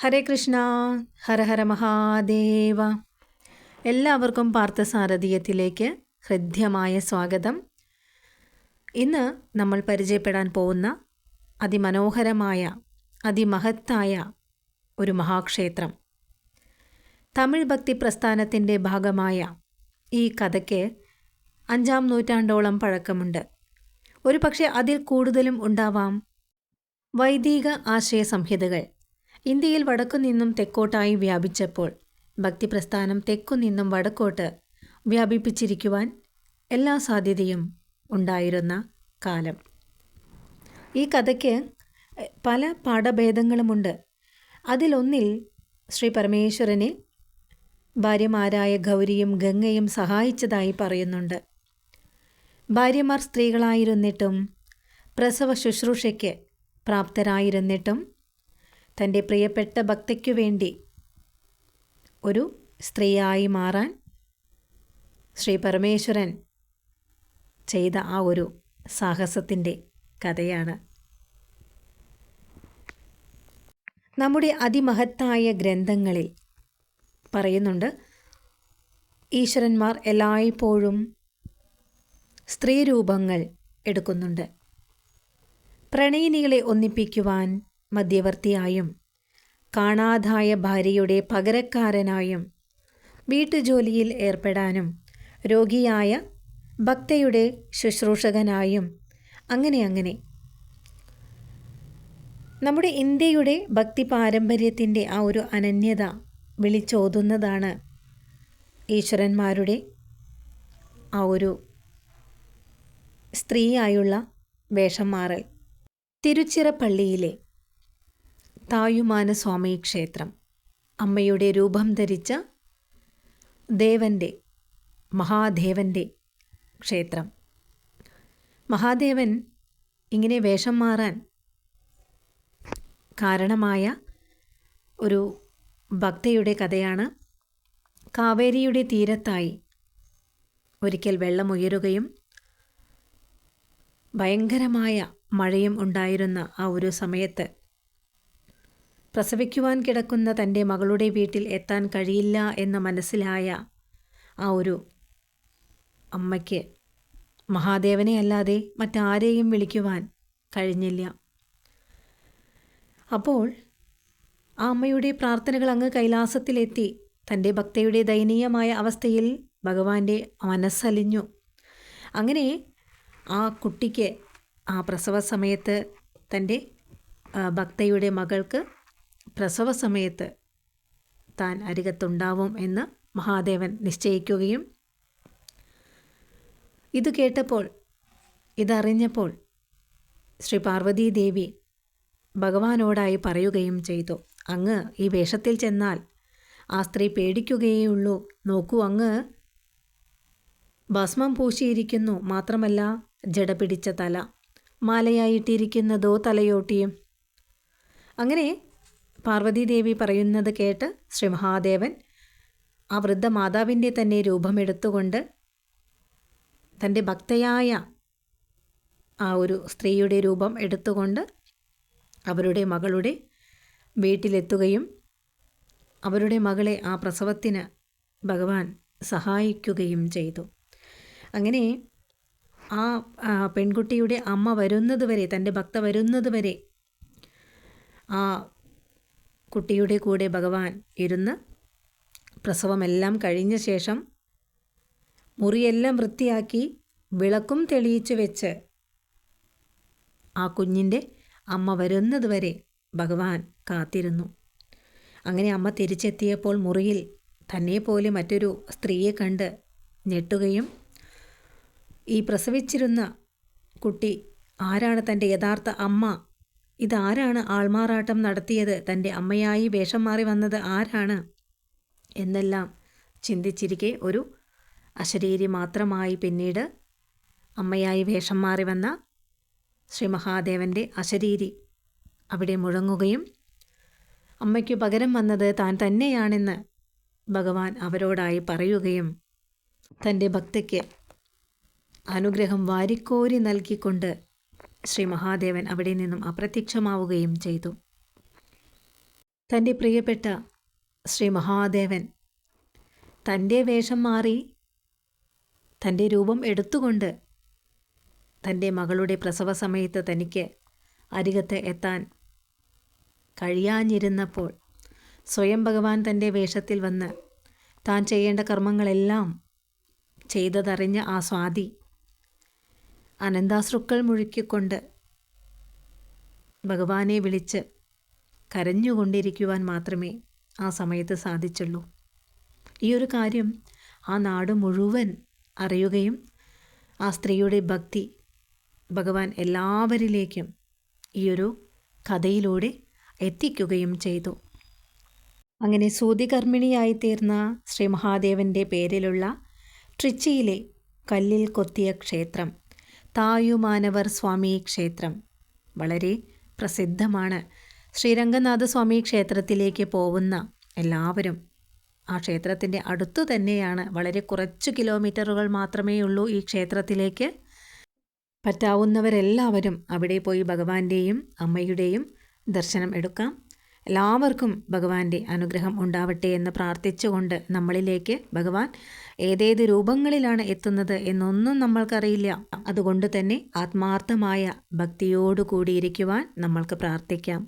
ഹരേ കൃഷ്ണ. ഹര ഹര മഹാദേവ. എല്ലാവർക്കും പാർത്ഥസാരഥിയത്തിലേക്ക് ഹൃദ്യമായ സ്വാഗതം. ഇന്ന് നമ്മൾ പരിചയപ്പെടാൻ പോകുന്ന അതിമനോഹരമായ അതിമഹത്തായ ഒരു മഹാക്ഷേത്രം, തമിഴ് ഭക്തി പ്രസ്ഥാനത്തിൻ്റെ ഭാഗമായ ഈ കഥയ്ക്ക് 5-ാം നൂറ്റാണ്ടോളം പഴക്കമുണ്ട്. ഒരു പക്ഷേ അതിൽ കൂടുതലും ഉണ്ടാവാം. വൈദിക ആശയ സംഹിതകൾ ഇന്ത്യയിൽ വടക്കുനിന്നും തെക്കോട്ടായി വ്യാപിച്ചപ്പോൾ ഭക്തിപ്രസ്ഥാനം തെക്കുനിന്നും വടക്കോട്ട് വ്യാപിപ്പിച്ചിരിക്കുവാൻ എല്ലാ സാധ്യതയും ഉണ്ടായിരുന്ന കാലം. ഈ കഥയ്ക്ക് പല പാഠഭേദങ്ങളുമുണ്ട്. അതിലൊന്നിൽ ശ്രീ പരമേശ്വരനെ ഭാര്യമാരായ ഗൗരിയും ഗംഗയും സഹായിച്ചതായി പറയുന്നുണ്ട്. ഭാര്യമാർ സ്ത്രീകളായിരുന്നിട്ടും പ്രസവ ശുശ്രൂഷയ്ക്ക് പ്രാപ്തരായിരുന്നിട്ടും തൻ്റെ പ്രിയപ്പെട്ട ഭക്തയ്ക്കു വേണ്ടി ഒരു സ്ത്രീയായി മാറാൻ ശ്രീ പരമേശ്വരൻ ചെയ്ത ആ ഒരു സാഹസത്തിൻ്റെ കഥയാണ്. നമ്മുടെ അതിമഹത്തായ ഗ്രന്ഥങ്ങളിൽ പറയുന്നുണ്ട്, ഈശ്വരന്മാർ എല്ലായ്പ്പോഴും സ്ത്രീരൂപങ്ങൾ എടുക്കുന്നുണ്ട്. പ്രണയിനികളെ ഒന്നിപ്പിക്കുവാൻ മധ്യവർത്തിയായും, കാണാതായ ഭാര്യയുടെ പകരക്കാരനായും, വീട്ടുജോലിയിൽ ഏർപ്പെടാനും, രോഗിയായ ഭക്തയുടെ ശുശ്രൂഷകനായും, അങ്ങനെ നമ്മുടെ ഇന്ത്യയുടെ ഭക്തി പാരമ്പര്യത്തിൻ്റെ ആ ഒരു അനന്യത വിളിച്ചോതുന്നതാണ് ഈശ്വരന്മാരുടെ ആ ഒരു സ്ത്രീയായുള്ള വേഷം മാറൽ. തിരുച്ചിറപ്പള്ളിയിലെ തായുമാനസ്വാമി ക്ഷേത്രം, അമ്മയുടെ രൂപം ധരിച്ച മഹാദേവൻ്റെ ക്ഷേത്രം. മഹാദേവൻ ഇങ്ങനെ വേഷം മാറാൻ കാരണമായ ഒരു ഭക്തയുടെ കഥയാണ്. കാവേരിയുടെ തീരത്തായി ഒരിക്കൽ വെള്ളമുയരുകയും ഭയങ്കരമായ മഴയും ഉണ്ടായിരുന്ന ആ ഒരു സമയത്ത് പ്രസവിക്കുവാൻ കിടക്കുന്ന തൻ്റെ മകളുടെ വീട്ടിൽ എത്താൻ കഴിയില്ല എന്ന് മനസ്സിലായ ആ ഒരു അമ്മയ്ക്ക് മഹാദേവനെ അല്ലാതെ മറ്റാരെയും വിളിക്കുവാൻ കഴിഞ്ഞില്ല. അപ്പോൾ ആ അമ്മയുടെ പ്രാർത്ഥനകൾ അങ്ങ് കൈലാസത്തിലെത്തി. തൻ്റെ ഭക്തയുടെ ദയനീയമായ അവസ്ഥയിൽ ഭഗവാന്റെ മനസ്സലിഞ്ഞു. അങ്ങനെ ആ കുട്ടിക്ക് ആ പ്രസവ സമയത്ത് തൻ്റെ ഭക്തയുടെ മകൾക്ക് പ്രസവ സമയത്ത് താൻ അരികത്തുണ്ടാവും എന്ന് മഹാദേവൻ നിശ്ചയിക്കുകയും, ഇത് കേട്ടപ്പോൾ, ഇതറിഞ്ഞപ്പോൾ ശ്രീ പാർവതീദേവി ഭഗവാനോടായി പറയുകയും ചെയ്തു, അങ്ങ് ഈ വേഷത്തിൽ ചെന്നാൽ ആ സ്ത്രീ പേടിക്കുകയുള്ളൂ. നോക്കൂ, അങ്ങ് ഭസ്മം പൂശിയിരിക്കുന്നു, മാത്രമല്ല ജട പിടിച്ച തല, മാലയായിട്ടിരിക്കുന്നതോ തലയോട്ടിയും. അങ്ങനെ പാർവതീദേവി പറയുന്നത് കേട്ട് ശ്രീ മഹാദേവൻ ആ വൃദ്ധ മാതാവിൻ്റെ തന്നെ രൂപമെടുത്തുകൊണ്ട് തൻ്റെ ഭക്തയായ ആ ഒരു സ്ത്രീയുടെ രൂപം എടുത്തുകൊണ്ട് അവരുടെ മകളുടെ വീട്ടിലെത്തുകയും അവരുടെ മകളെ ആ പ്രസവത്തിന് ഭഗവാൻ സഹായിക്കുകയും ചെയ്തു. അങ്ങനെ ആ പെൺകുട്ടിയുടെ അമ്മ വരുന്നതുവരെ, തൻ്റെ ഭക്ത വരുന്നതുവരെ ആ കുട്ടിയുടെ കൂടെ ഭഗവാൻ ഇരുന്ന് പ്രസവമെല്ലാം കഴിഞ്ഞ ശേഷം മുറിയെല്ലാം വൃത്തിയാക്കി വിളക്കും തെളിയിച്ചു വെച്ച് ആ കുഞ്ഞിൻ്റെ അമ്മ വരുന്നതുവരെ ഭഗവാൻ കാത്തിരുന്നു. അങ്ങനെ അമ്മ തിരിച്ചെത്തിയപ്പോൾ മുറിയിൽ തന്നെ പോലെ മറ്റൊരു സ്ത്രീയെ കണ്ട് ഞെട്ടുകയും, ഈ പ്രസവിച്ചിരുന്ന കുട്ടി ആരാണ്, തൻ്റെ യഥാർത്ഥ അമ്മ, ഇതാരാണ് ആൾമാറാട്ടം നടത്തിയത്, തൻ്റെ അമ്മയായി വേഷം മാറി വന്നത് ആരാണ് എന്നെല്ലാം ചിന്തിച്ചിരിക്കെ ഒരു അശരീരി മാത്രമായി പിന്നീട് അമ്മയായി വേഷം മാറി വന്ന ശ്രീ മഹാദേവൻ്റെ അശരീരി അവിടെ മുഴങ്ങുകയും അമ്മയ്ക്കു പകരം വന്നത് താൻ തന്നെയാണെന്ന് ഭഗവാൻ അവരോടായി പറയുകയും തൻ്റെ ഭക്തയ്ക്ക് അനുഗ്രഹം വാരിക്കോരി നൽകിക്കൊണ്ട് ശ്രീ മഹാദേവൻ അവിടെ നിന്നും അപ്രത്യക്ഷമാവുകയും ചെയ്തു. തൻ്റെ പ്രിയപ്പെട്ട ശ്രീ മഹാദേവൻ തൻ്റെ വേഷം മാറി തൻ്റെ രൂപം എടുത്തുകൊണ്ട് തൻ്റെ മകളുടെ പ്രസവ സമയത്ത് തനിക്ക് അരികത്ത് എത്താൻ കഴിയാഞ്ഞിരുന്നപ്പോൾ സ്വയം ഭഗവാൻ തൻ്റെ വേഷത്തിൽ വന്ന് താൻ ചെയ്യേണ്ട കർമ്മങ്ങളെല്ലാം ചെയ്തതറിഞ്ഞ ആ സ്വാതി അനന്താശ്രുക്കൾ മുഴുക്കിക്കൊണ്ട് ഭഗവാനെ വിളിച്ച് കരഞ്ഞുകൊണ്ടിരിക്കുവാൻ മാത്രമേ ആ സമയത്ത് സാധിച്ചുള്ളൂ. ഈ ഒരു കാര്യം ആ നാട് മുഴുവൻ അറിയുകയും ആ സ്ത്രീയുടെ ഭക്തി ഭഗവാൻ എല്ലാവരിലേക്കും ഈ ഒരു കഥയിലൂടെ എത്തിക്കുകയും ചെയ്തു. അങ്ങനെ സൂതികർമ്മിണിയായി തീർന്ന ശ്രീ മഹാദേവൻ്റെ പേരിലുള്ള ട്രിച്ചിയിലെ കല്ലിൽ കൊത്തിയ ക്ഷേത്രം തായുമാനവർ സ്വാമി ക്ഷേത്രം വളരെ പ്രസിദ്ധമാണ്. ശ്രീരംഗനാഥസ്വാമി ക്ഷേത്രത്തിലേക്ക് പോകുന്ന എല്ലാവരും ആ ക്ഷേത്രത്തിൻ്റെ അടുത്തു തന്നെയാണ്. വളരെ കുറച്ച് കിലോമീറ്ററുകൾ മാത്രമേ ഉള്ളൂ ഈ ക്ഷേത്രത്തിലേക്ക്. പറ്റാവുന്നവരെല്ലാവരും അവിടെ പോയി ഭഗവാന്റെയും അമ്മയുടെയും ദർശനം എടുക്കാം. എല്ലാവർക്കും ഭഗവാന്റെ അനുഗ്രഹം ഉണ്ടാവട്ടെ എന്ന് പ്രാർത്ഥിച്ചുകൊണ്ട് നമ്മളിലേക്ക് ഭഗവാൻ ഏതേത് രൂപങ്ങളിലാണ് എത്തുന്നത് എന്നൊന്നും നമ്മൾക്കറിയില്ല. അതുകൊണ്ട് തന്നെ ആത്മാർത്ഥമായ ഭക്തിയോടു കൂടിയിരിക്കുവാൻ നമ്മൾക്ക് പ്രാർത്ഥിക്കാം.